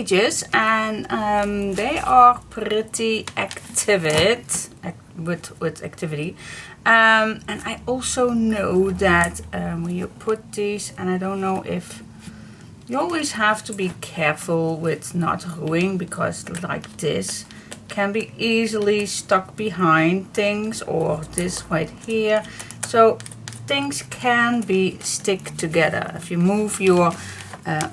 pages, and they are pretty active with activity. And I also know that when you put these, and I don't know if you always have to be careful with not ruining, because like this can be easily stuck behind things, or this right here. So things can be stick together. If you move your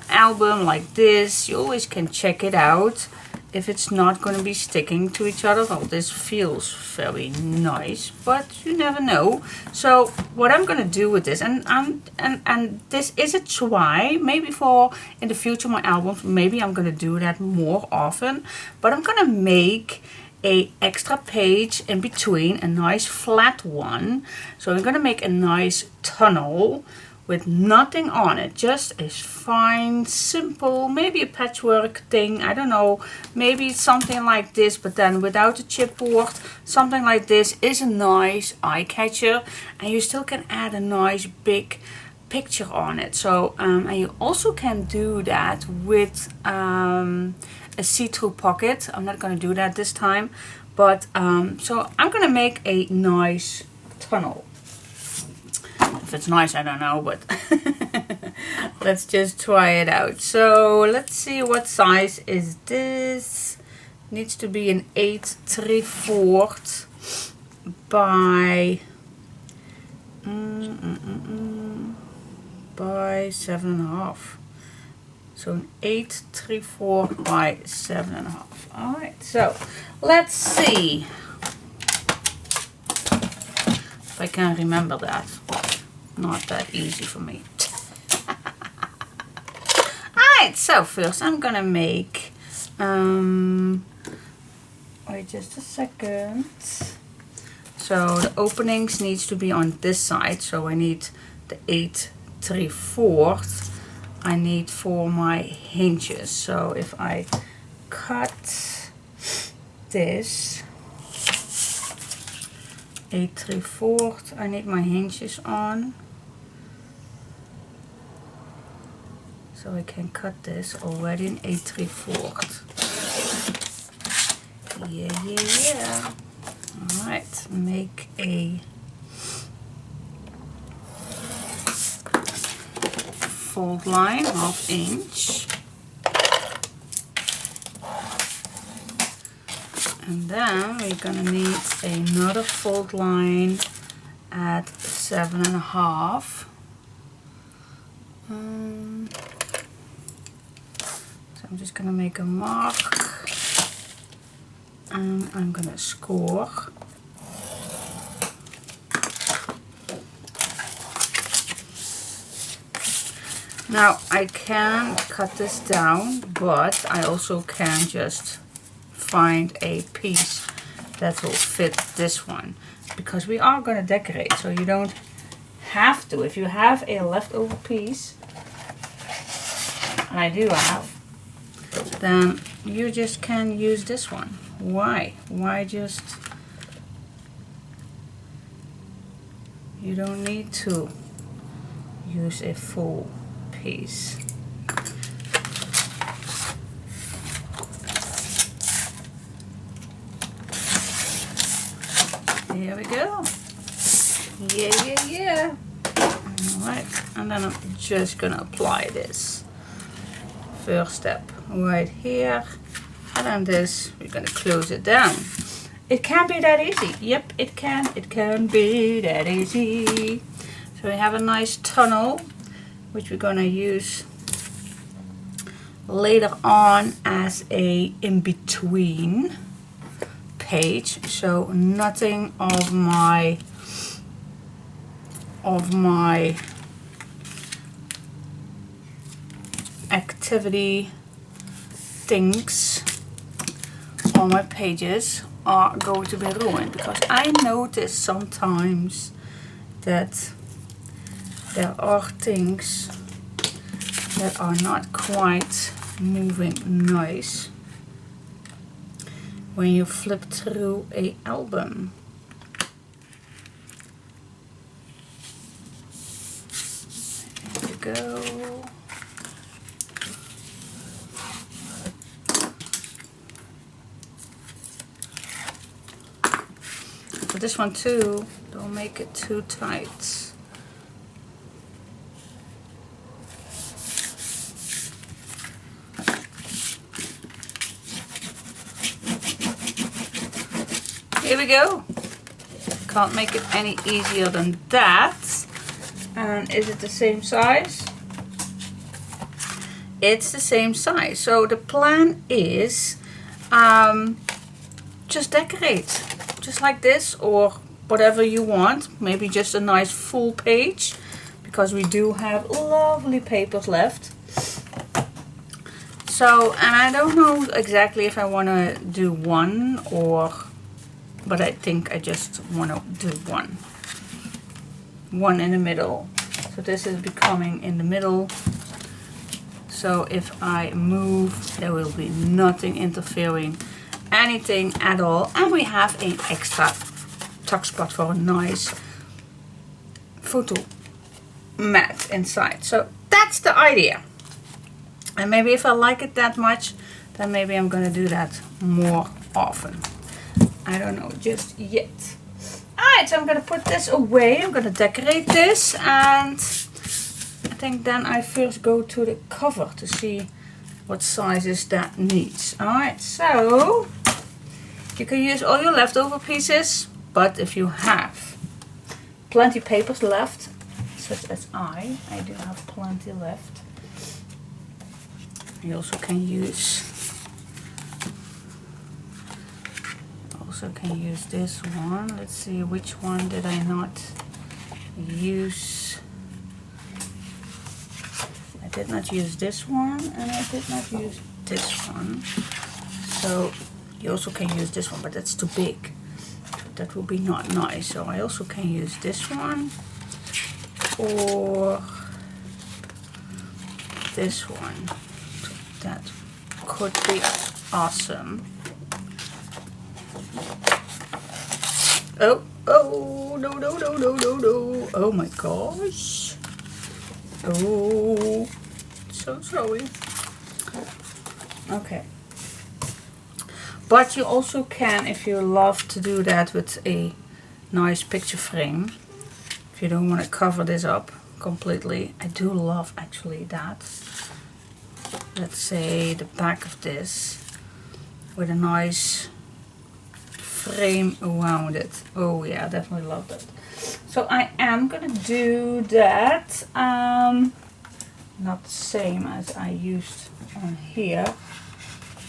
album like this, you always can check it out if it's not going to be sticking to each other. Well, this feels very nice, but you never know. So what I'm going to do with this, and this is a try, maybe for in the future my albums, maybe I'm going to do that more often, but I'm going to make a extra page in between, a nice flat one. So I'm going to make a nice tunnel with nothing on it, just a fine, simple, maybe a patchwork thing, I don't know, maybe something like this, but then without the chipboard. Something like this is a nice eye catcher, and you still can add a nice big picture on it. So and you also can do that with a see-through pocket. I'm not going to do that this time, but so I'm going to make a nice tunnel. If it's nice, I don't know, but let's just try it out. So let's see, what size is this? Needs to be an 8 3/4 by 7.5. So an 8 3/4 by 7.5. All right, so let's see if I can remember that. Not that easy for me. Alright, so first I'm gonna make wait just a second. So the openings needs to be on this side, so I need the 8 3/4 I need for my hinges. So if I cut this 8 3/4, I need my hinges on. So I can cut this already in 8 3/4. Yeah. Alright, make a fold line, 1/2 inch. And then we're gonna need another fold line at 7.5. So I'm just gonna make a mark, and I'm gonna score. Now I can cut this down, but I also can just find a piece that will fit this one, because we are going to decorate, so you don't have to. If you have a leftover piece, and I do have, then you just can use this one. Why just, you don't need to use a full piece. Here we go. Yeah. Alright, and then I'm just gonna apply this. First step right here, and then this, we're gonna close it down. It can be that easy. Yep, it can be that easy. So we have a nice tunnel, which we're gonna use later on as a in-between page. So nothing of my activity things on my pages are going to be ruined, because I notice sometimes that there are things that are not quite moving nice when you flip through a album. There you go. For this one too, don't make it too tight. Here we go. Can't make it any easier than that. And is it the same size? It's the same size. So the plan is just decorate. Just like this, or whatever you want. Maybe just a nice full page, because we do have lovely papers left. So, and I don't know exactly if I want to do one, but I think I just want to do one in the middle. So this is becoming in the middle. So if I move, there will be nothing interfering, anything at all. And we have an extra tuck spot for a nice photo mat inside. So that's the idea. And maybe if I like it that much, then maybe I'm gonna do that more often. I don't know just yet. Alright, so I'm gonna put this away. I'm gonna decorate this, and I think then I first go to the cover to see what sizes that needs. Alright, so you can use all your leftover pieces, but if you have plenty papers left, such as I do have plenty left. You also can use this one. Let's see, which one did I not use? I did not use this one, and I did not use this one. So you also can use this one, but that's too big. That will be not nice. So I also can use this one, or this one. That could be awesome. Oh, no, no, no, no, no, no. Oh my gosh. Oh, so sorry. Okay. But you also can, if you love to do that with a nice picture frame, if you don't want to cover this up completely. I do love actually that. Let's say the back of this with a nice frame around it. Oh yeah, I definitely love that. So I am gonna do that. Not the same as I used on here,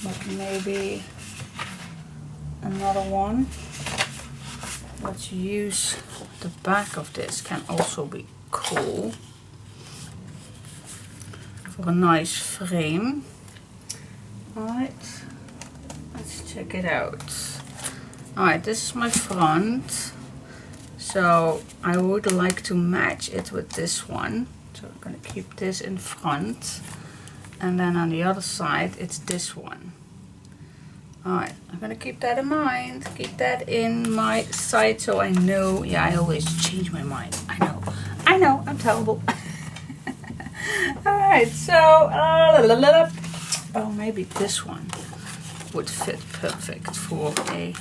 but maybe another one. Let's use the back of this, can also be cool for a nice frame. Alright, let's check it out. Alright, this is my front. So I would like to match it with this one. So I'm going to keep this in front. And then on the other side, it's this one. Alright, I'm going to keep that in mind. Keep that in my sight so I know. Yeah, I always change my mind. I know, I'm terrible. Alright, so, oh, maybe this one would fit perfect for a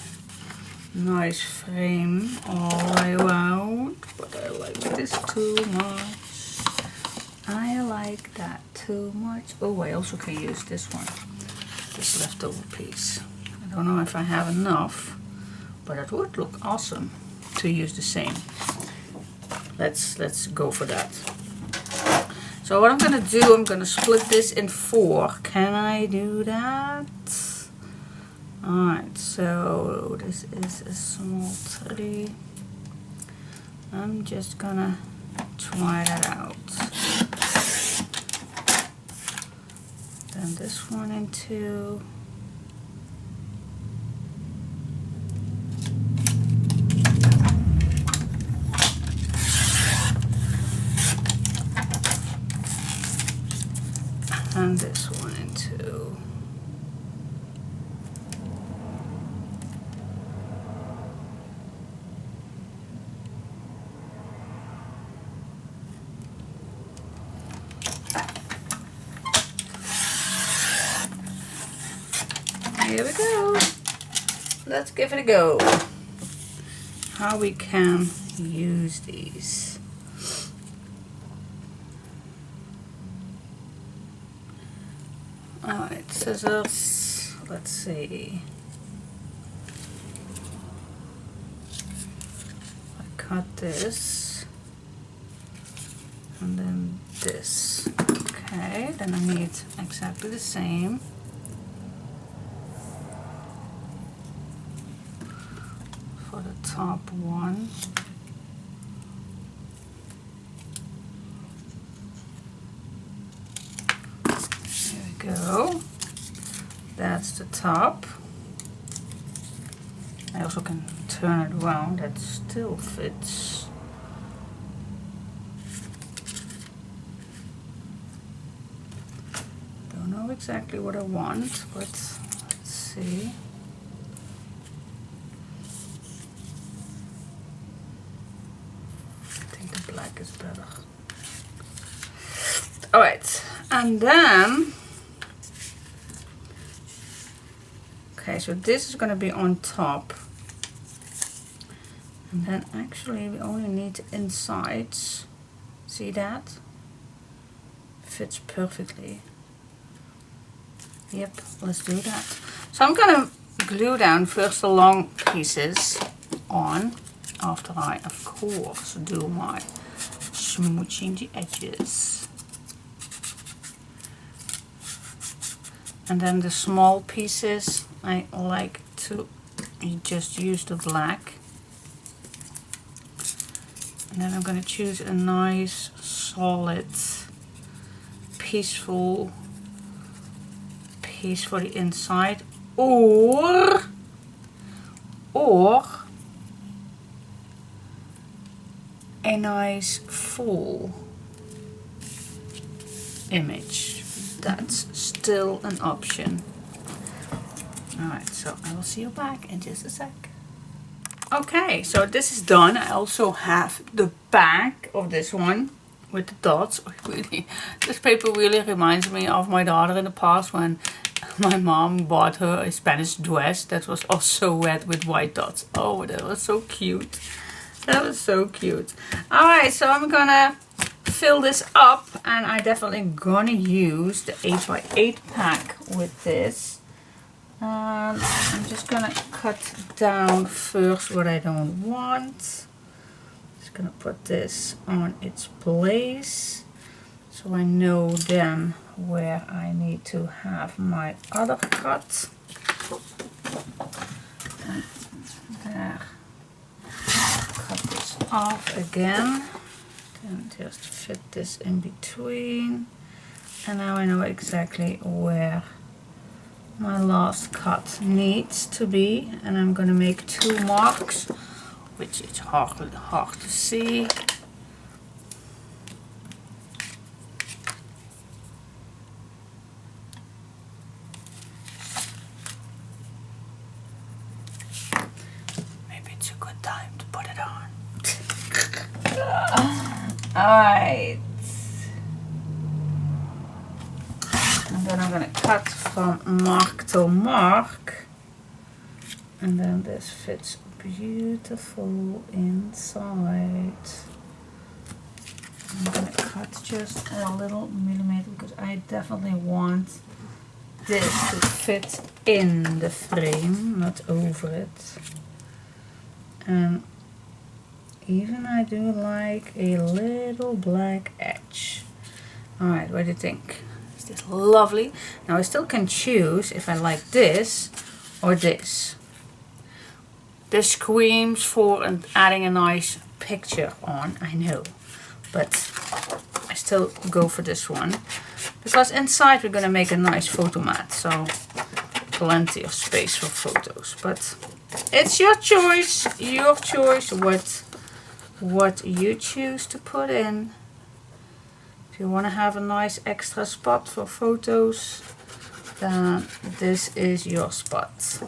nice frame all the way around. But I like this too much. I like that too much. Oh, I also can use this one, this leftover piece. I don't know if I have enough, but it would look awesome to use the same. Let's go for that. So what I'm gonna do, I'm gonna split this in 4. Can I do that? Alright, so this is a small tree. I'm just gonna try that out. Then this one in 2. And this one in 2. Here we go. Let's give it a go. how we can use these. Alright, scissors, let's see. I cut this and then this. Okay, then I need exactly the same. For the top one. There we go. That's the top. I also can turn it around, that still fits. Don't know exactly what I want, but let's see. I think the black is better. Alright, and then, okay, so this is going to be on top. And then actually we only need the insides. See that? Fits perfectly. Yep, let's do that. So I'm going to glue down first the long pieces on, after I of course do my smooching the edges. And then the small pieces I like to just use the black. And then I'm going to choose a nice solid peaceful piece for the inside, or a nice full image. That's still an option. Alright, so I will see you back in just a sec. Okay, so this is done. I also have the back of this one with the dots. Really, this paper really reminds me of my daughter in the past when my mom bought her a Spanish dress that was also red with white dots. Oh, that was so cute. That was so cute. Alright, so I'm gonna fill this up, and I definitely gonna use the 8x8 pack with this. I'm just gonna cut down first what I don't want. Just gonna put this on its place so I know then where I need to have my other cut. And there. Cut this off again. Then just fit this in between. And now I know exactly where my last cut needs to be, and I'm gonna make 2 marks, which is hard to see. Maybe it's a good time to put it on. Alright. And then I'm going to cut from mark to mark, and then this fits beautiful inside. I'm going to cut just a little millimeter because I definitely want this to fit in the frame, not over it. And even I do like a little black edge. Alright, what do you think? This lovely. Now I still can choose if I like this or this. This screams for adding a nice picture on, I know, but I still go for this one because inside we're gonna make a nice photo mat, so plenty of space for photos. But it's your choice what you choose to put in. If you want to have a nice extra spot for photos, then this is your spot.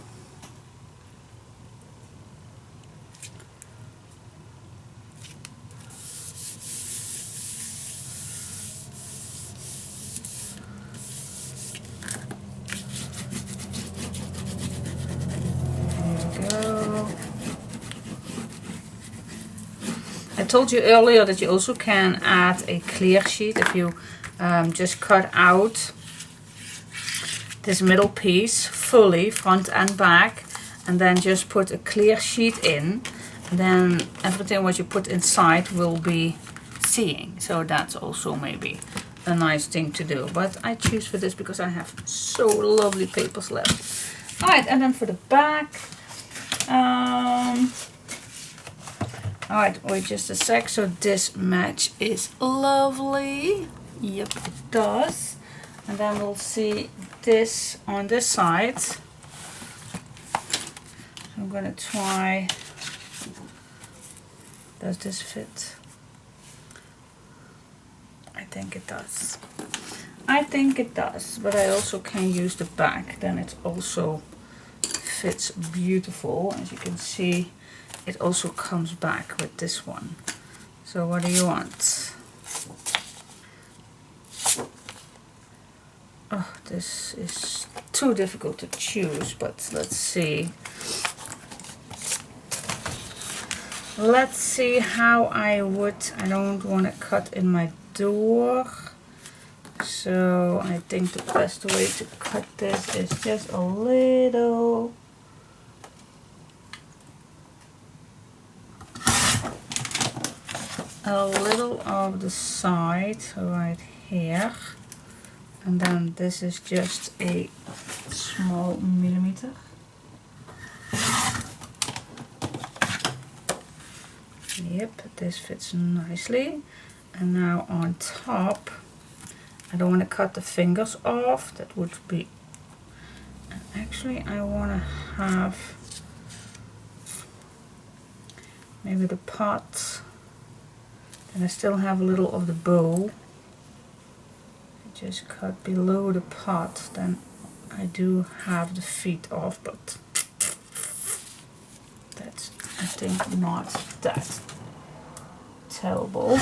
There we go. told you earlier that you also can add a clear sheet if you just cut out this middle piece fully, front and back, and then just put a clear sheet in. Then everything what you put inside will be seeing. So that's also maybe a nice thing to do. But I choose for this because I have so lovely papers left. Alright, and then for the back. Alright, wait just a sec. So this match is lovely. Yep, it does. And then we'll see this on this side. So I'm gonna try. Does this fit? I think it does. I think it does, but I also can use the back. Then it also fits beautiful. As you can see, it also comes back with this one. So what do you want? Oh, this is too difficult to choose, but let's see. Let's see how I don't want to cut in my door. So I think the best way to cut this is just a little. Of the side right here. And then this is just a small millimeter. Yep, this fits nicely. And now on top, I don't want to cut the fingers off. That would be, and actually I want to have maybe the pot. And I still have a little of the bow. Just cut below the pot, then I do have the feet off, but that's, I think, not that terrible.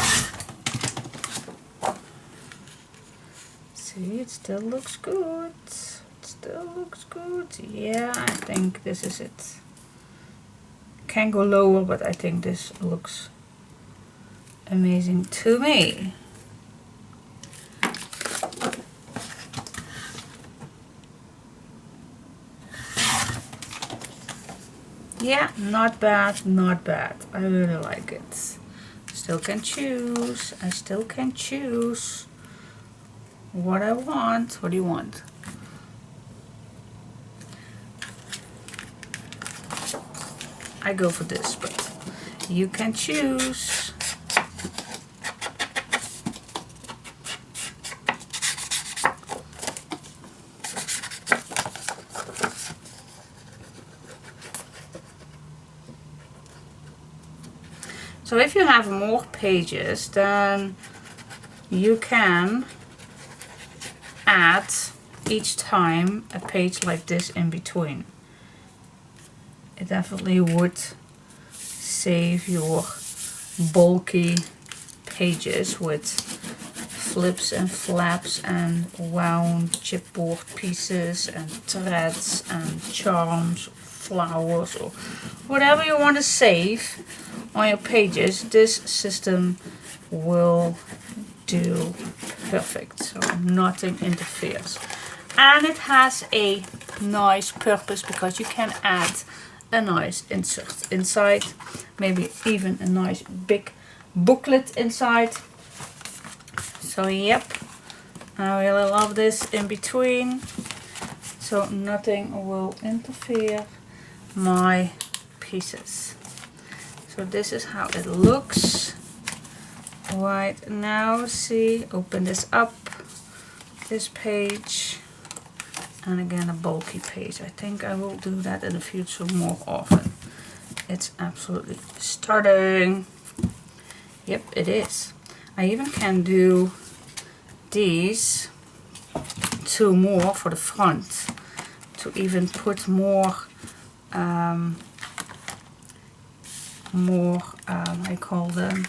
See, it still looks good. It still looks good. Yeah, I think this is it. Can go lower, but I think this looks amazing to me. Yeah, not bad, not bad. I really like it. Still can choose. I still can choose what I want. What do you want? I go for this, but you can choose. So if you have more pages, then you can add each time a page like this in between. It definitely would save your bulky pages with flips and flaps and wound chipboard pieces and threads and charms, flowers, or whatever you want to save on your pages. This system will do perfect, so nothing interferes. And it has a nice purpose because you can add a nice insert inside, maybe even a nice big booklet inside. So yep, I really love this in between, so nothing will interfere my pieces. So this is how it looks right now. See, open this up, this page, and again a bulky page. I think I will do that in the future more often. It's absolutely starting. Yep, it is. I even can do these two more for the front to even put more I call them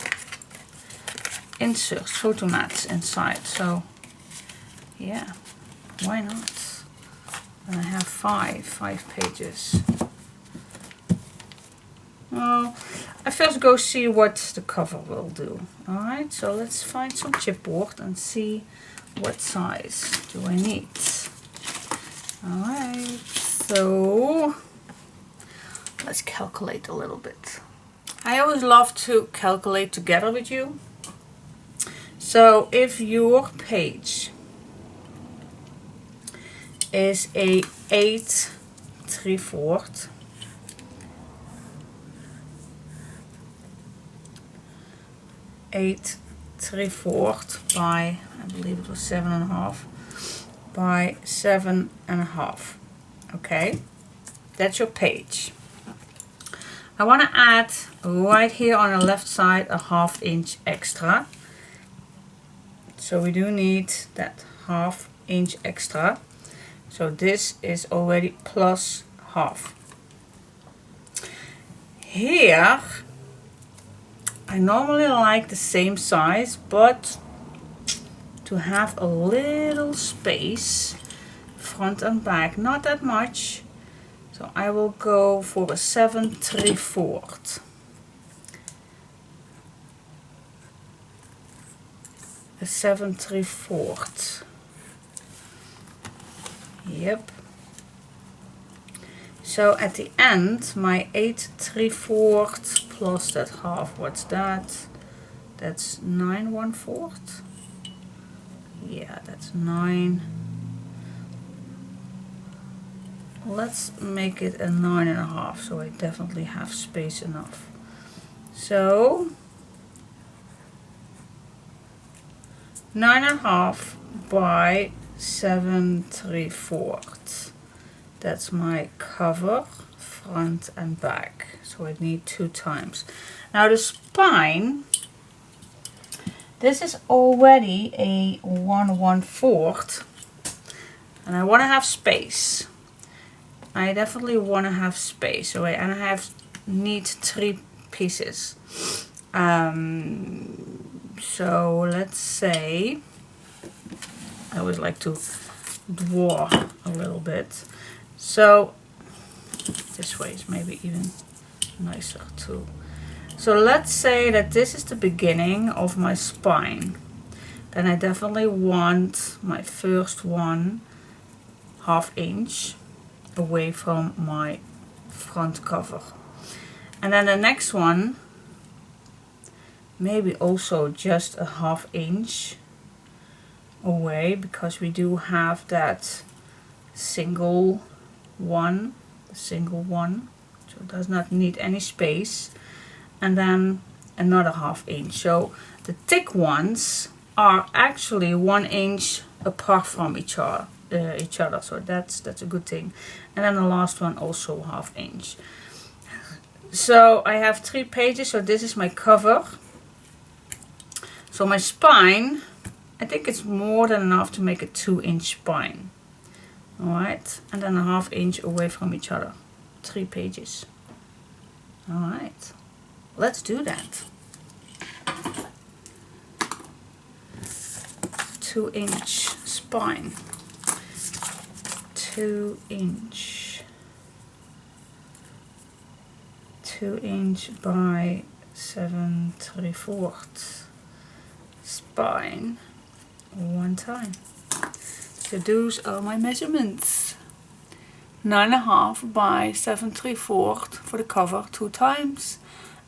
inserts, photo mats inside. So yeah, why not? And I have five pages. Well, I first go see what the cover will do. Alright, so let's find some chipboard and see what size do I need. Alright, so let's calculate a little bit. I always love to calculate together with you. So if your page is a 8 3/4, by, I believe it was 7.5 by 7.5. Okay, that's your page. I want to add right here on the left side a 1/2 inch extra. So we do need that 1/2 inch extra. So this is already plus 1/2. Here I normally like the same size, but to have a little space front and back, not that much, so I will go for a 7 3/4. A 7 3/4. Yep. So at the end, my 8 3/4 plus that 1/2, what's that? That's 9 1/4. Yeah, that's 9. Let's make it a 9.5, so I definitely have space enough. So 9.5 by 7 3/4. That's my cover, front and back. So I need 2 times. Now the spine, this is already a 1 1/4, and I want to have space. I definitely want to have space. So I need 3 pieces. So let's say I always like to draw a little bit. So this way is maybe even nicer too. So let's say that this is the beginning of my spine. Then I definitely want my first one 1/2 inch away from my front cover. And then the next one, maybe also just a 1/2 inch away, because we do have that single one, so it does not need any space. And then another 1/2 inch. So the thick ones are actually 1 inch apart from each other, so that's a good thing. And then the last one also 1/2 inch. So I have 3 pages, so this is my cover. So my spine, I think it's more than enough to make a 2 inch spine. Alright, and then a 1/2 inch away from each other. 3 pages. Alright, let's do that. 2 inch spine. 2 inch. 2 inch by 7 3/4 spine 1 time. So those are my measurements. 9.5 by 7 3/4 for the cover 2 times.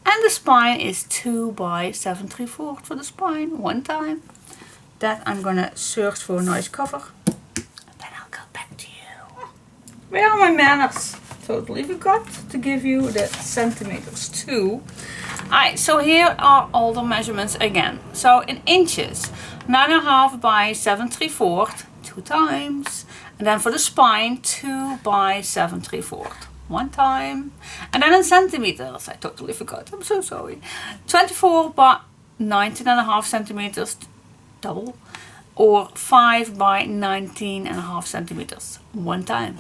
And the spine is 2 by 7 3/4 for the spine 1 time. That I'm gonna search for a nice cover. And then I'll go back to you. Where are my manners? Totally forgot to give you the centimeters too. Alright, so here are all the measurements again. So in inches, 9.5 by 7 3/4, 2 times. And then for the spine, 2 by 7 3/4, 1 time. And then in centimeters, I totally forgot, I'm so sorry. 24 by 19.5 centimeters, double. Or 5 by 19.5 centimeters, 1 time.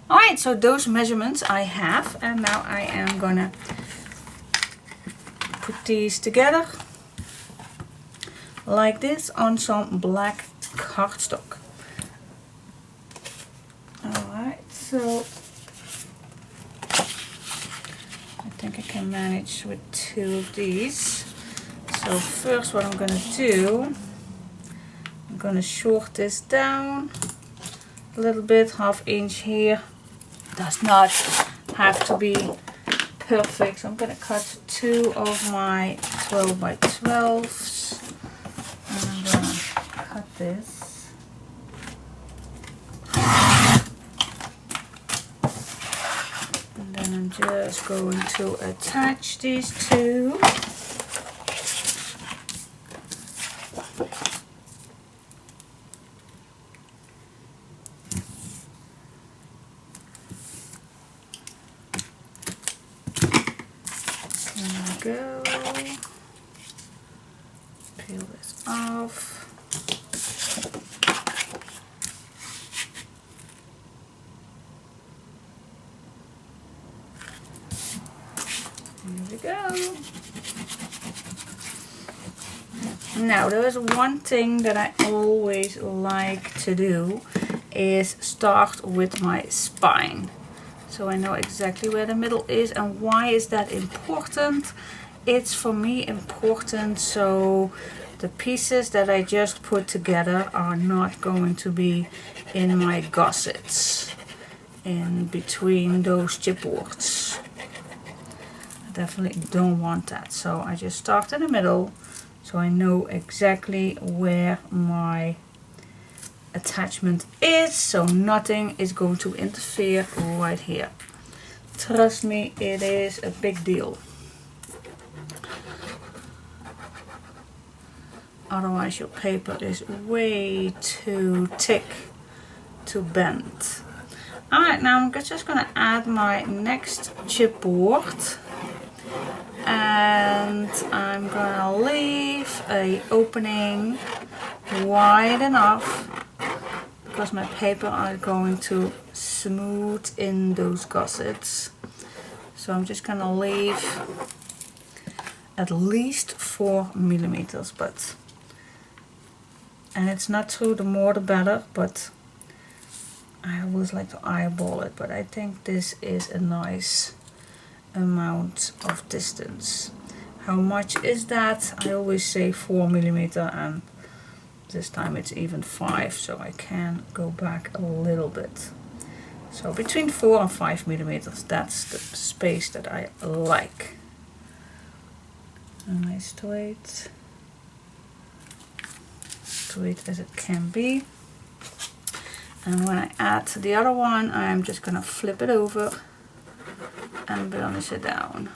Alright, so those measurements I have, and now I am gonna put these together like this on some black cardstock. Alright, so I think I can manage with 2 of these. So first what I'm gonna do, I'm gonna short this down a little bit, 1/2 inch here. Does not have to be perfect. So I'm gonna cut 2 of my 12 by 12s. And I'm gonna cut this. And then I'm just going to attach these 2. Go. Peel this off. There we go. Now there's one thing that I always like to do is start with my spine. So I know exactly where the middle is. And why is that important? It's for me important so the pieces that I just put together are not going to be in my gussets in between those chipboards. I definitely don't want that. So I just start in the middle so I know exactly where my attachment is, so nothing is going to interfere right here. Trust me, it is a big deal. Otherwise your paper is way too thick to bend. Alright, now I'm just going to add my next chipboard. And I'm going to leave an opening wide enough because my paper are going to smooth in those gussets. So I'm just going to leave at least 4 millimeters, but and it's not true, the more the better, but I always like to eyeball it, but I think this is a nice amount of distance. How much is that? I always say 4 millimeter, and this time it's even 5, so I can go back a little bit. So between 4 and 5 millimeters, that's the space that I like. A nice straight as it can be. And when I add the other one, I'm just gonna flip it over and burnish it down.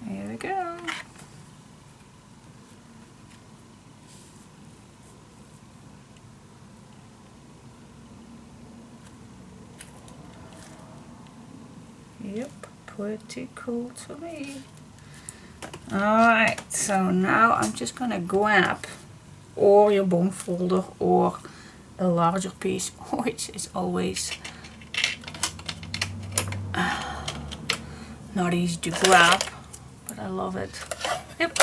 Here we go. Yep, pretty cool to me. Alright, so now I'm just gonna grab or your bone folder or a larger piece, which is always not easy to grab, but I love it. Yep,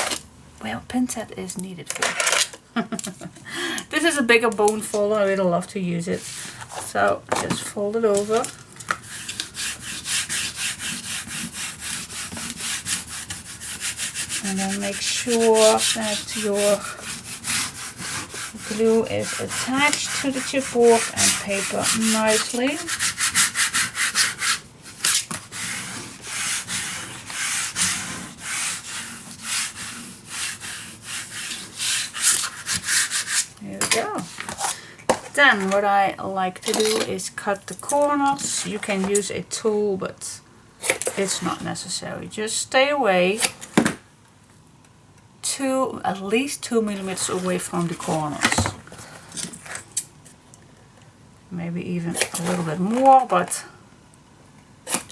well, pincet is needed for. This is a bigger bone folder, I really love to use it. So just fold it over. And then make sure that your glue is attached to the chipboard and paper nicely. There we go. Then what I like to do is cut the corners. You can use a tool, but it's not necessary. Just stay away. At least 2 millimeters away from the corners. Maybe even a little bit more, but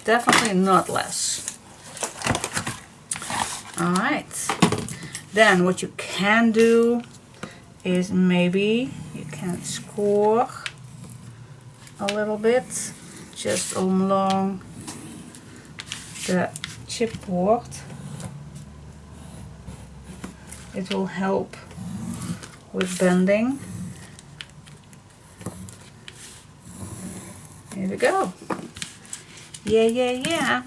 definitely not less. Alright. Then what you can do is maybe you can score a little bit just along the chipboard. It will help with bending. Here we go. Yeah.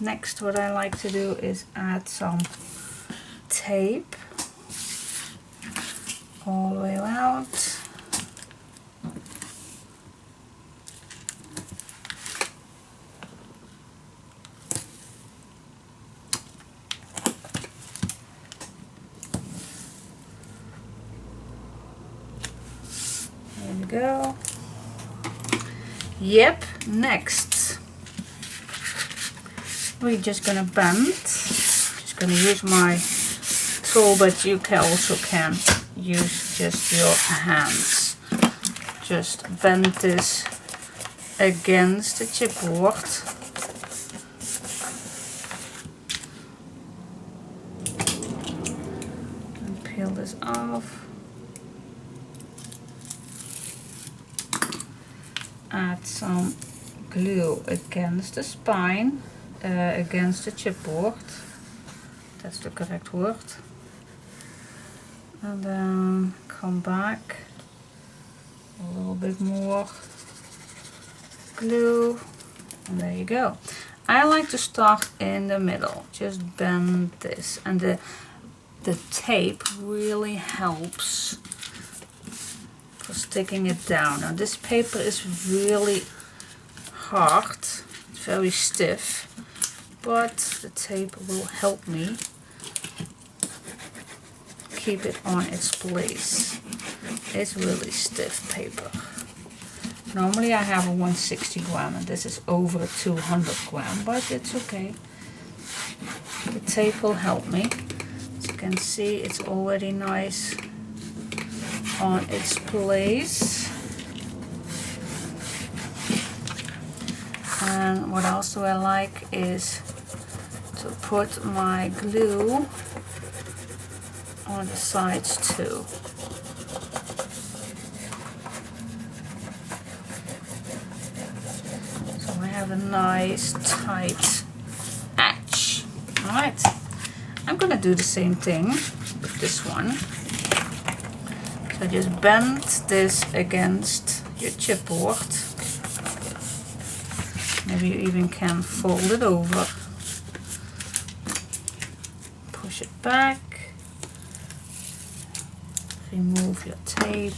Next, what I like to do is add some tape all the way out. There we go. Yep, next we're just gonna bend. Just gonna use my tool, but you can also use just your hands. Just bend this against the chipboard. And peel this off. Add some glue against the spine, against the chipboard. That's the correct word. And then come back, a little bit more glue, and there you go. I like to start in the middle, just bend this, and the tape really helps for sticking it down. Now this paper is really hard, it's very stiff, but the tape will help me keep it on its place. It's really stiff paper. Normally I have a 160 gram and this is over a 200 gram, but it's okay. The tape will help me. As you can see, it's already nice on its place. And what else do I like is to put my glue on the sides too. So I have a nice tight edge. Alright, I'm gonna do the same thing with this one. So just bend this against your chipboard. Maybe you even can fold it over. Push it back. Remove your tape.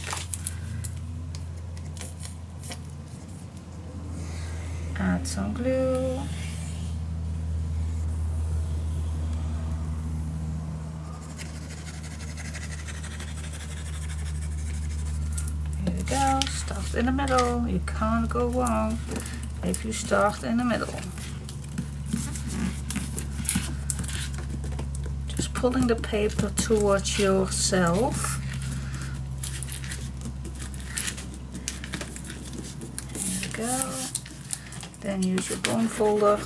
Add some glue. Here we go. Start in the middle. You can't go wrong if you start in the middle. Just pulling the paper towards yourself. There we go. Then use your bone folder.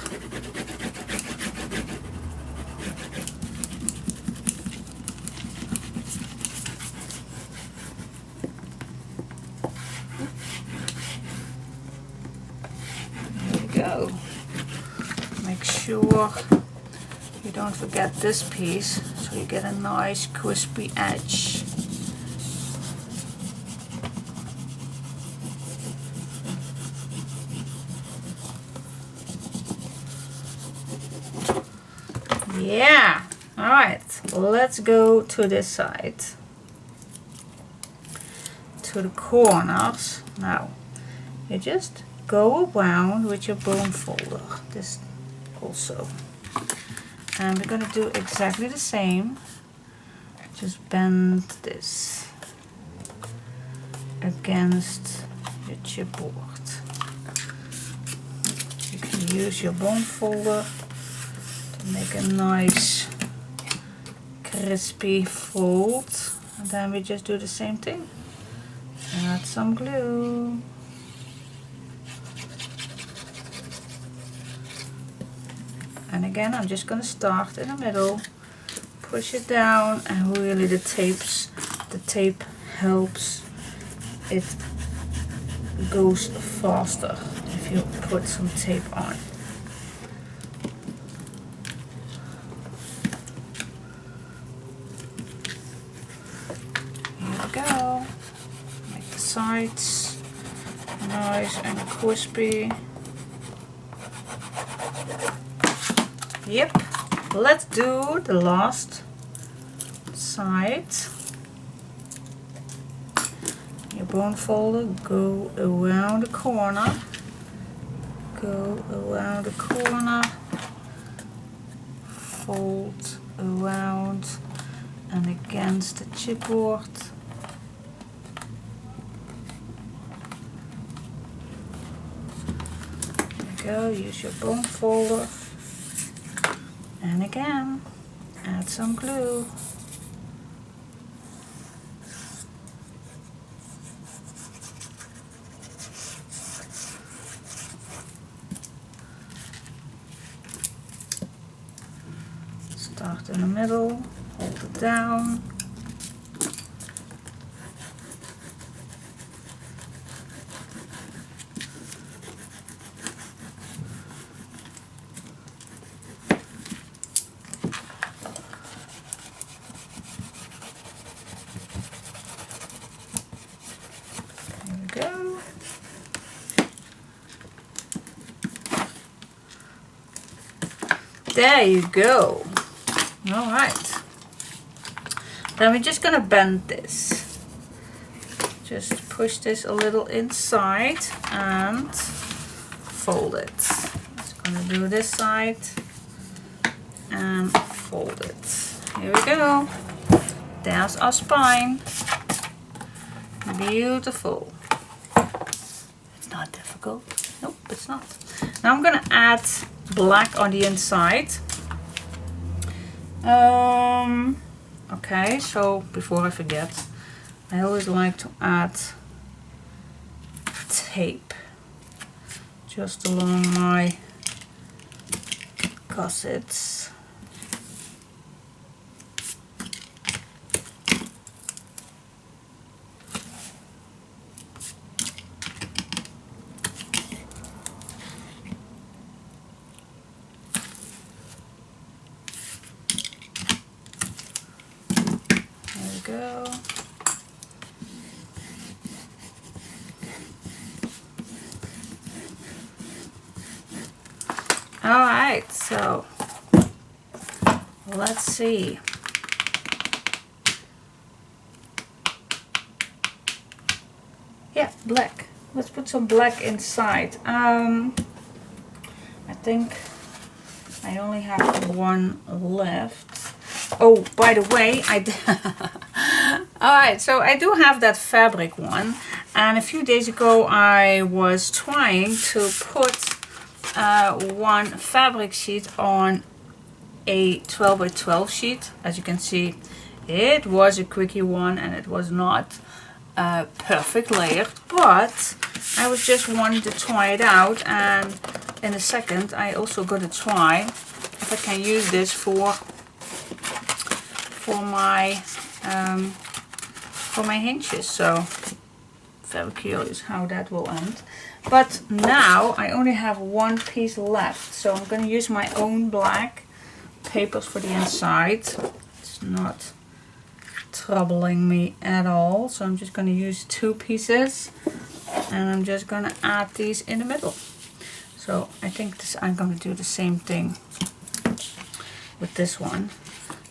Go. Make sure you don't forget this piece so you get a nice crispy edge. Yeah, alright, let's go to this side, to the corners. Now you just go around with your bone folder, this also, and we're going to do exactly the same. Just bend this against your chipboard. You can use your bone folder to make a nice crispy fold, and then we just do the same thing. Add some glue. And again, I'm just going to start in the middle, push it down, and really the tape helps it goes faster if you put some tape on. Here we go. Make the sides nice and crispy. Yep, let's do the last side. Your bone folder, go around the corner, fold around and against the chipboard. There you go, use your bone folder. And again, add some glue. Start in the middle, hold it down. There you go. All right. Then we're just gonna bend this. Just push this a little inside and fold it. Just gonna do this side and fold it. Here we go. There's our spine. Beautiful. It's not difficult. Nope, it's not. Now I'm gonna add black on the inside. Okay, so before I forget, I always like to add tape just along my gussets. Go. All right, so let's see. Yeah, black. Let's put some black inside. I think I only have one left. Oh, by the way, alright, so I do have that fabric one, and a few days ago I was trying to put one fabric sheet on a 12 by 12 sheet. As you can see, it was a quickie one and it was not a perfect layer, but I was just wanting to try it out, and in a second I also gonna try if I can use this for my hinges. So very curious how that will end. But now I only have one piece left, so I'm going to use my own black papers for the inside. It's not troubling me at all, so I'm just going to use two pieces, and I'm just going to add these in the middle. So I think I'm going to do the same thing with this one.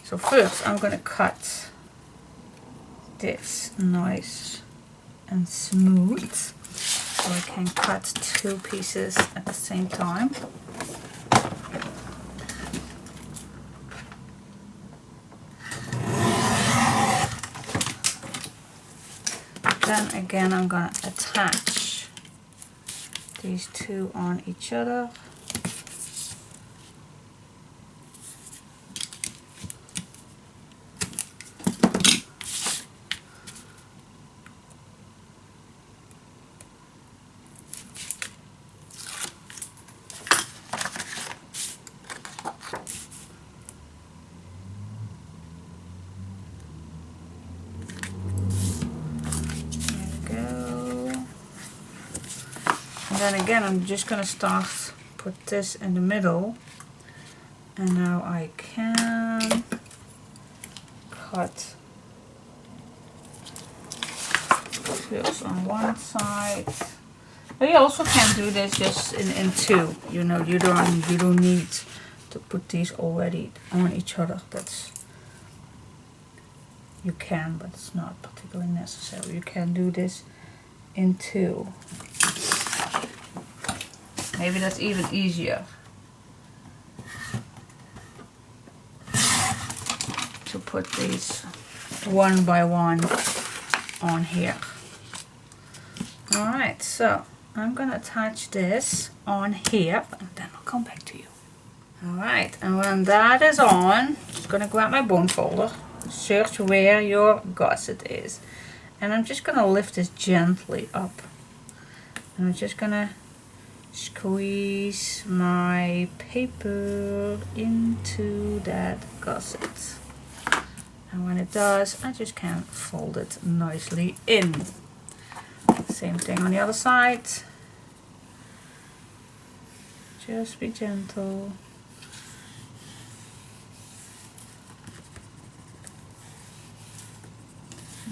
So first I'm going to cut this nice and smooth, so I can cut two pieces at the same time. Then again I'm going to attach these two on each other. And then again, I'm just gonna start, put this in the middle. And now I can cut first on one side. But you also can do this just in two. You know, you don't need to put these already on each other. That's, you can, but it's not particularly necessary. You can do this in two. Maybe that's even easier to put these one by one on here. Alright, so I'm gonna attach this on here and then I'll come back to you. Alright, and when that is on, I'm just gonna grab my bone folder, search where your gusset is, and I'm just gonna lift this gently up. And I'm just gonna squeeze my paper into that gusset. And when it does, I just can fold it nicely in. Same thing on the other side. Just be gentle.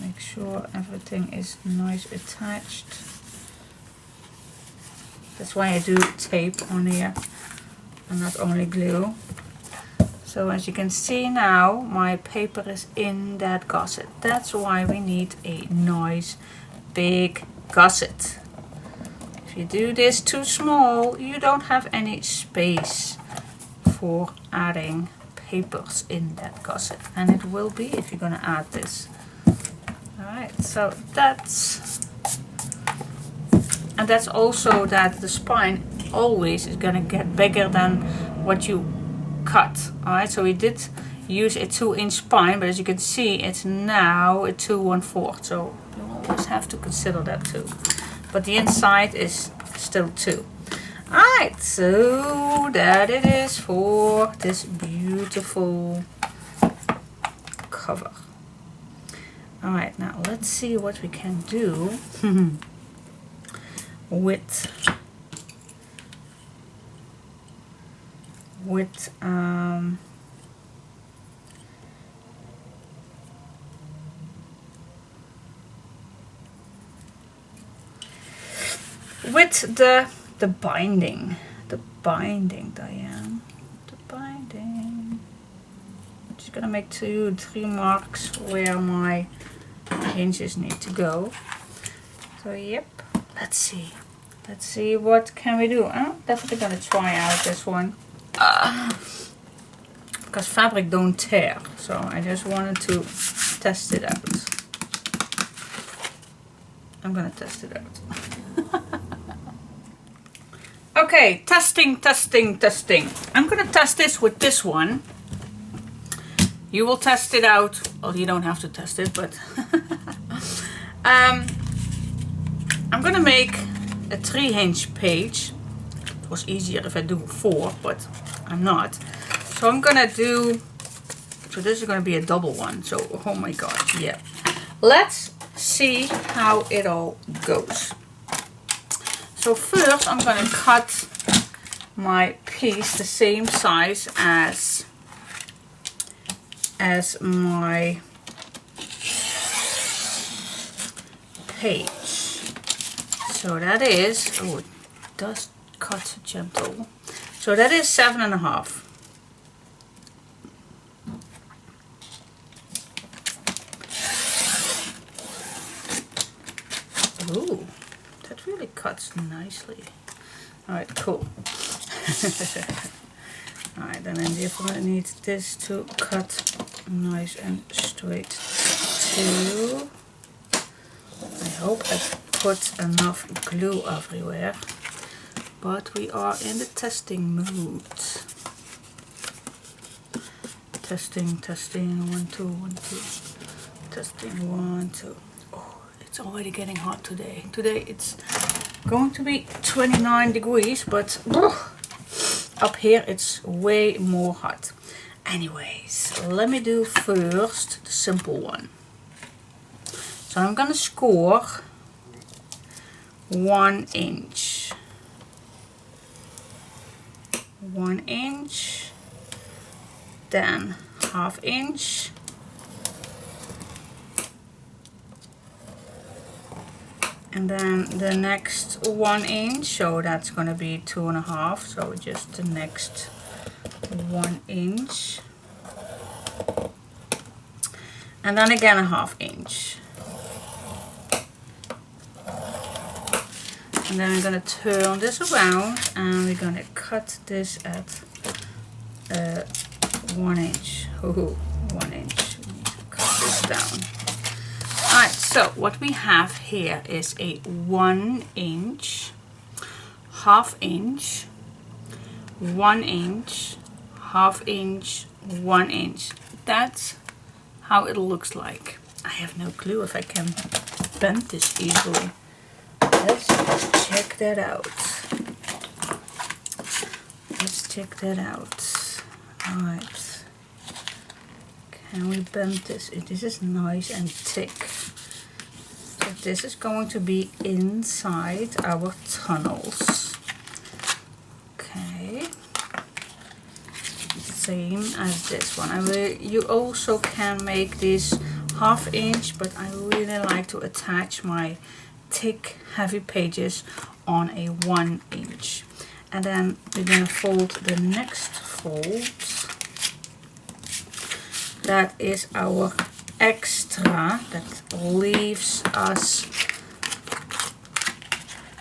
Make sure everything is nice attached. That's why I do tape on here and not only glue. So as you can see now, my paper is in that gusset. That's why we need a nice big gusset. If you do this too small, you don't have any space for adding papers in that gusset. And it will be if you're going to add this. Alright, so that's... And that's also that the spine always is going to get bigger than what you cut. Alright, so we did use a 2-inch spine, but as you can see, it's now a 2 1/4. So you always have to consider that too. But the inside is still 2. Alright, so that it is for this beautiful cover. Alright, now let's see what we can do with the binding. The binding, Diane. The binding. I'm just gonna make 2 or 3 marks where my hinges need to go. So yep, let's see. Let's see what can we do. I'm definitely gonna try out this one. Because fabric don't tear, so I just wanted to test it out. I'm gonna test it out. Okay, testing. I'm gonna test this with this one. You will test it out. Well, you don't have to test it, but I'm gonna make a 3-inch page. It was easier if I do 4, but I'm not. So I'm gonna do, so this is gonna be a double one. So, oh my god, yeah. Let's see how it all goes. So first I'm gonna cut my piece the same size as my page. So that is, oh, it does cut gentle. So that is 7.5. Ooh, that really cuts nicely. Alright, cool. Alright, then I definitely need this to cut nice and straight too. I hope I put enough glue everywhere. But we are in the testing mood. Testing, 1 2 1 2. Testing 1 2. Oh, it's already getting hot today. Today it's going to be 29 degrees, but up here it's way more hot. Anyways, let me do first the simple one. So I'm gonna score 1 inch. 1 inch, then 1/2 inch, and then the next 1 inch, so that's going to be 2.5, so just the next 1 inch, and then again 1/2 inch. And then we're going to turn this around and we're going to cut this at 1 inch. Ooh, 1 inch. We need to cut this down. Alright, so what we have here is a 1 inch, 1/2 inch, 1 inch, 1/2 inch, 1 inch. That's how it looks like. I have no clue if I can bend this easily. Let's check that out. Let's check that out. Alright. Can we bend this? This is nice and thick. So this is going to be inside our tunnels. Okay. Same as this one. You also can make this 1/2 inch, but I really like to attach my thick heavy pages on a 1 inch, and then we're going to fold the next fold. That is our extra that leaves us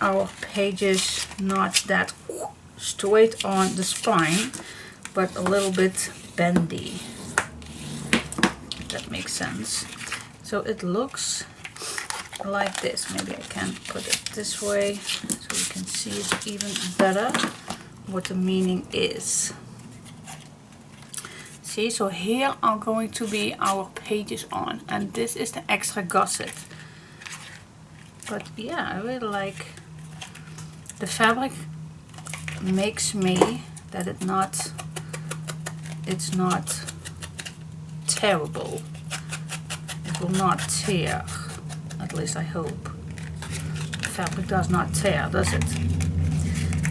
our pages not that straight on the spine, but a little bit bendy, if that makes sense. So it looks like this. Maybe I can put it this way so you can see it even better what the meaning is. See, so here are going to be our pages on, and this is the extra gusset. But yeah, I really like the fabric. Makes me that it's not terrible. It will not tear. At least I hope. The fabric does not tear, does it?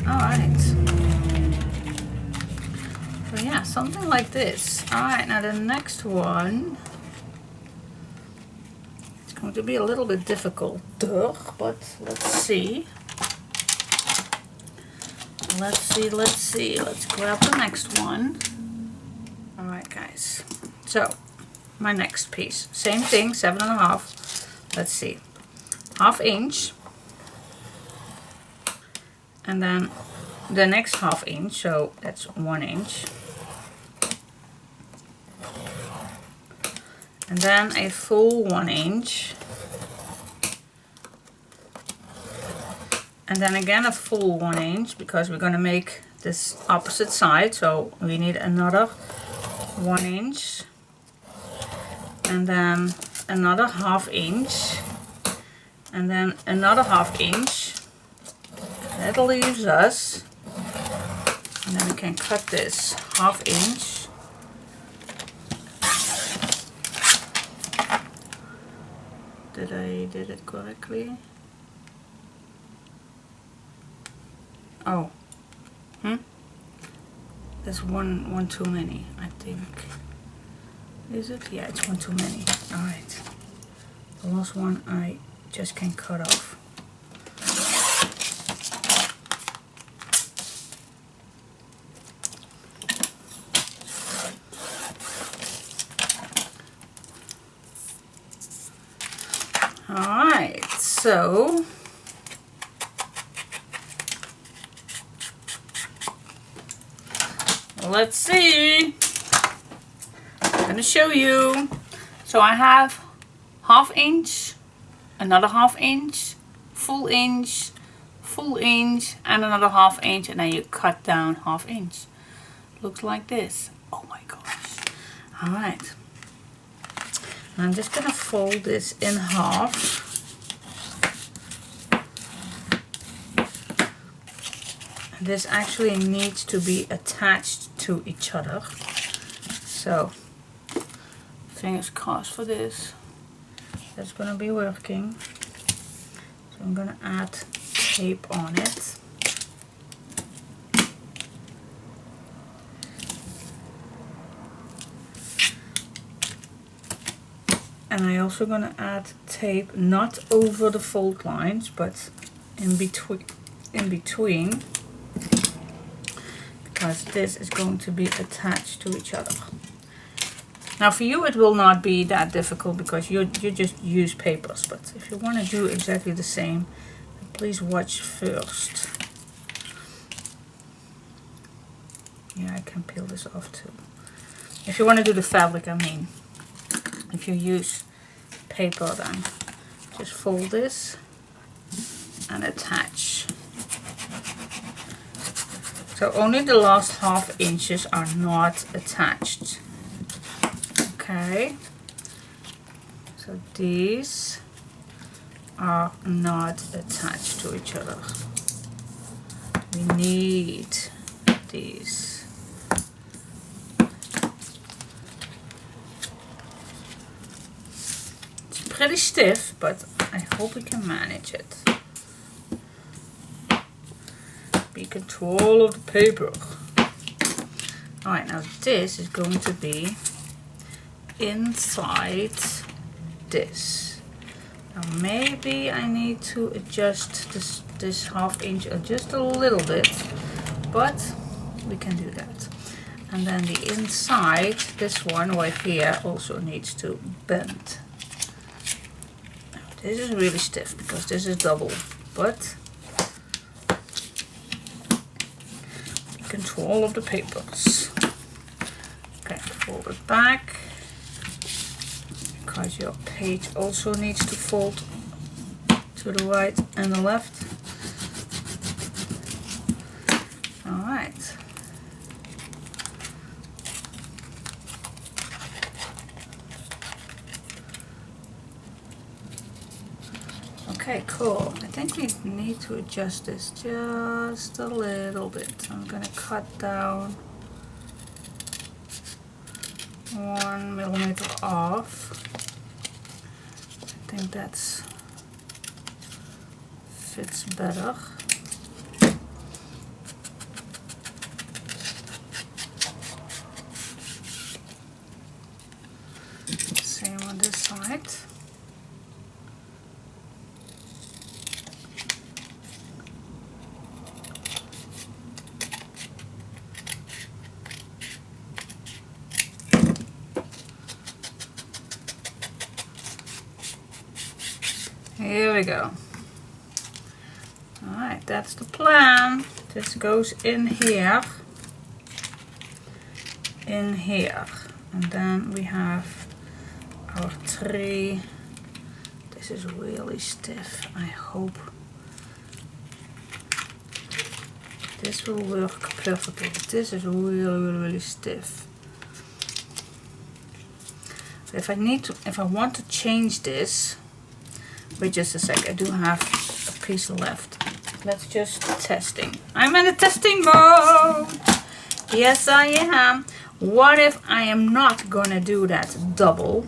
Alright. So yeah, something like this. Alright, now the next one. It's going to be a little bit difficult, but let's see. Let's see. Let's grab the next one. Alright guys. So, my next piece. Same thing, 7.5. Let's see, 1/2 inch, and then the next 1/2 inch, so that's 1 inch, and then a full 1 inch, and then again a full 1 inch, because we're going to make this opposite side, so we need another 1 inch, and then another 1/2 inch, and then another 1/2 inch. That leaves us, and then we can cut this 1/2 inch. Did I did it correctly? Oh, there's one too many, I think. Is it? Yeah, it's one too many. Alright. The last one I just can cut off. Alright, so let's see. I'm going to show you. So I have 1/2 inch, another 1/2 inch, full inch, and another 1/2 inch, and then you cut down 1/2 inch. Looks like this. Oh my gosh. Alright. I'm just going to fold this in half. This actually needs to be attached to each other. So, fingers crossed for this. That's going to be working. So I'm going to add tape on it. And I also gonna add tape not over the fold lines, but in between, because this is going to be attached to each other. Now for you it will not be that difficult because you just use papers, but if you want to do exactly the same, please watch first. Yeah, I can peel this off too. If you want to do the fabric, I mean. If you use paper, then just fold this and attach. So only the last ½ inches are not attached. Okay, so these are not attached to each other. We need these. It's pretty stiff, but I hope we can manage it. Be control of the paper. Alright, now this is going to be inside this. Now maybe I need to adjust this ½ inch just a little bit, but we can do that. And then the inside, this one right here, also needs to bend. Now, this is really stiff because this is double, but control of the papers. Okay, fold it back. Because your page also needs to fold to the right and the left. Alright. Okay, cool. I think we need to adjust this just a little bit. I'm gonna cut down 1 millimeter off. I think that's fits better. Same on this side. Here we go. Alright, that's the plan. This goes in here. In here. And then we have our 3. This is really stiff. I hope this will work perfectly. This is really stiff. If I want to change this, wait just a sec, I do have a piece left. Let's just testing. I'm in a testing mode. Yes, I am. What if I am not gonna do that double?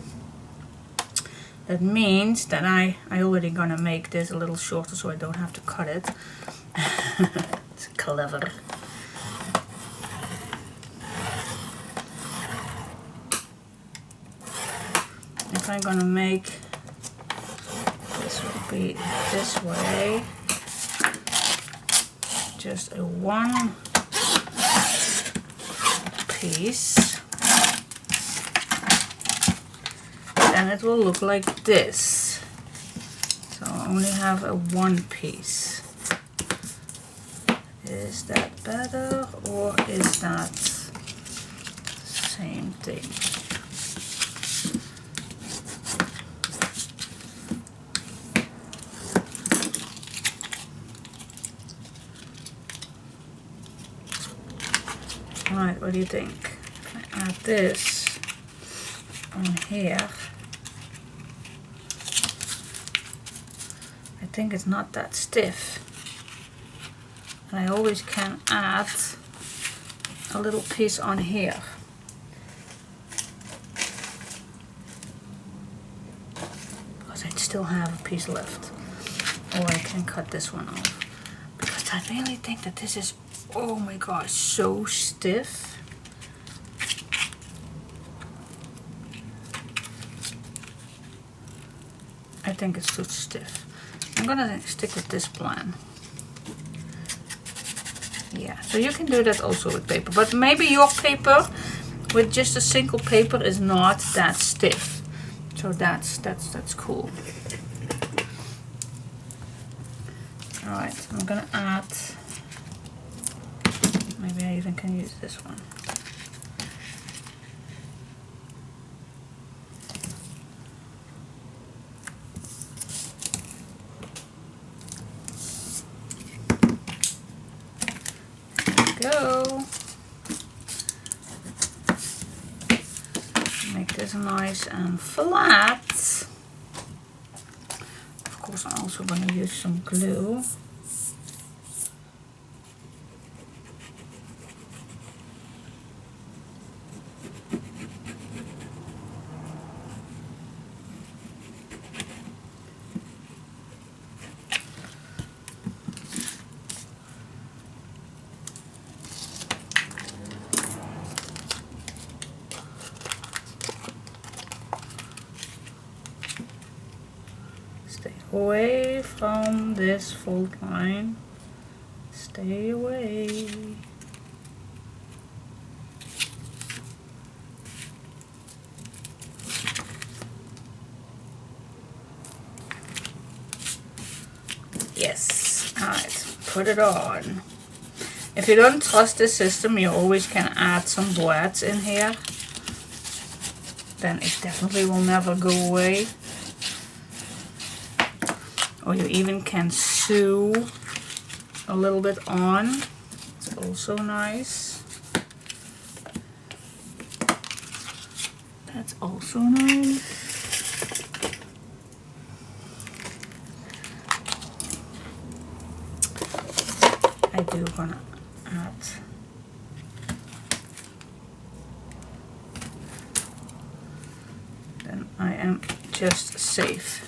That means that I already gonna make this a little shorter so I don't have to cut it. It's clever. If I'm gonna make this will be this way, just a 1 piece, then it will look like this. So I only have a 1 piece. Is that better or is that the same thing? Alright, what do you think? If I add this on here, I think it's not that stiff. And I always can add a little piece on here. Because I still have a piece left. Or I can cut this one off. Because I really think that this is, oh my gosh, so stiff. I think it's too stiff. I'm gonna stick with this plan. Yeah, so you can do that also with paper, but maybe your paper with just a single paper is not that stiff. So that's cool. Alright, I'm gonna add, maybe I even can use this one. Go. Make this nice and flat. Of course, I'm also going to use some glue. Away from this fold line. Stay away. Yes, alright, put it on. If you don't trust this system, you always can add some boards in here. Then it definitely will never go away. Or you even can sew a little bit on. It's also nice. That's also nice. I do gonna add then I am just safe.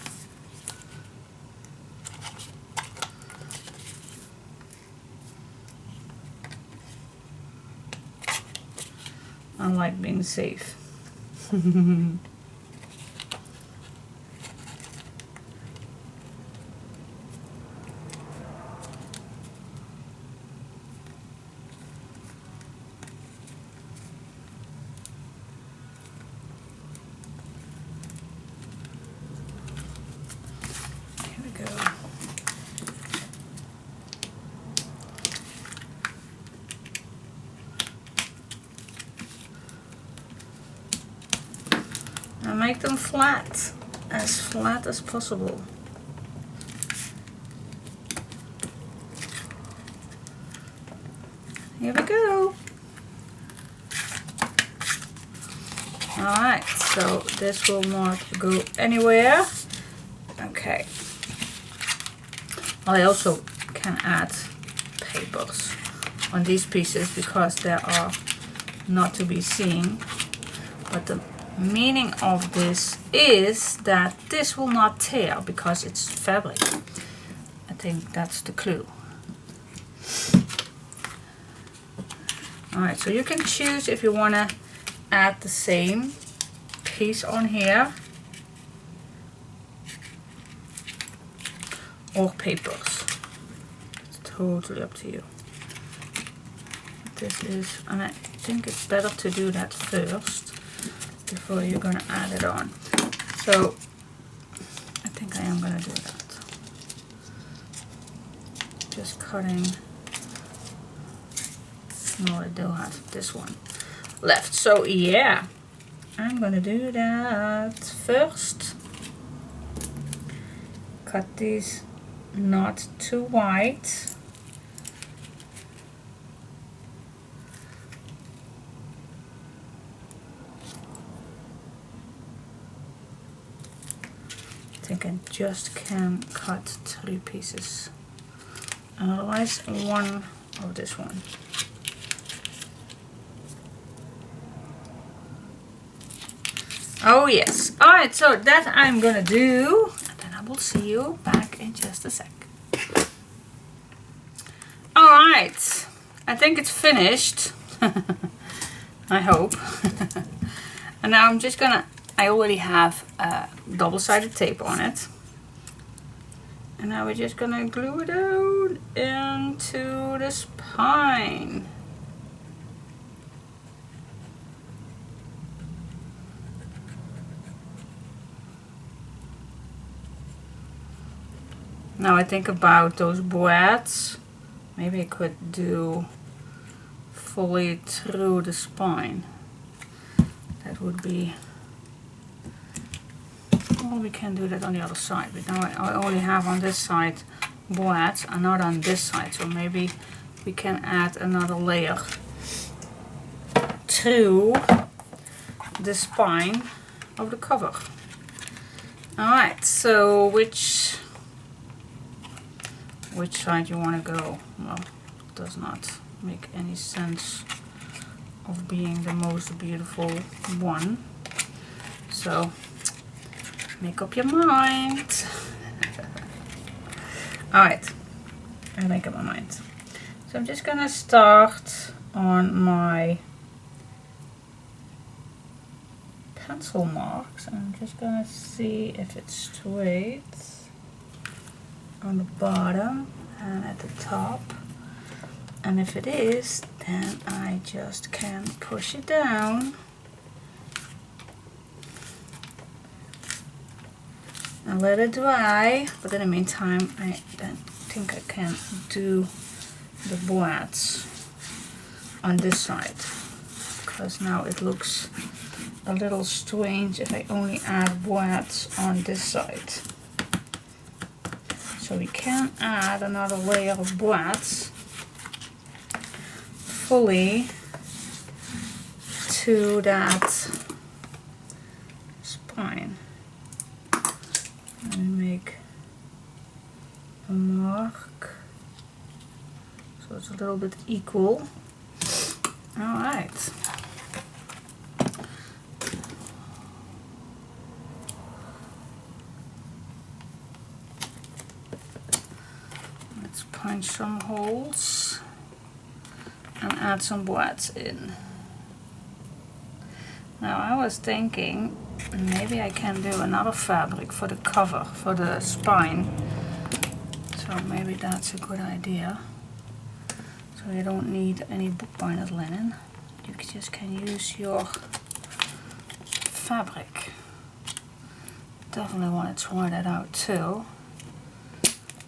I like being safe. Here we go. And make them flat as possible. Here we go. Alright, so this will not go anywhere. Okay. I also can add papers on these pieces because they are not to be seen. But the meaning of this is that this will not tear because it's fabric. I think that's the clue. Alright, so you can choose if you want to add the same piece on here or papers. It's totally up to you. This is, and I think it's better to do that first before you're gonna add it on. So I think I am gonna do that. Just cutting. No, I do have this one left. So yeah, I'm gonna do that first. Cut these not too wide. I think I just can cut 3 pieces, otherwise one of this one. Oh yes, alright, so that I'm gonna do, and then I will see you back in just a sec. Alright, I think it's finished, I hope. And now I'm just gonna, I already have double-sided tape on it. And now we're just gonna glue it down into the spine. Now I think about those boîtes. Maybe I could do fully through the spine. That would be, well, we can do that on the other side, but now I only have on this side boîtes and not on this side, so maybe we can add another layer to the spine of the cover. Alright, so which side you want to go? Well, it does not make any sense of being the most beautiful one. So make up your mind. Alright, I make up my mind. So I'm just gonna start on my pencil marks. I'm just gonna see if it's straight on the bottom and at the top, and if it is, then I just can push it down and let it dry. But in the meantime, I then think I can do the boîtes on this side, because now it looks a little strange if I only add boîtes on this side. So we can add another layer of boîtes fully to that spine. Let me make a mark so it's a little bit equal. Alright. Let's punch some holes and add some boîtes in. Now I was thinking maybe I can do another fabric for the cover, for the spine. So maybe that's a good idea. So you don't need any bookbinder's linen. You just can use your fabric. Definitely want to try that out too.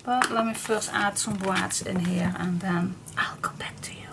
But let me first add some boîtes in here and then I'll come back to you.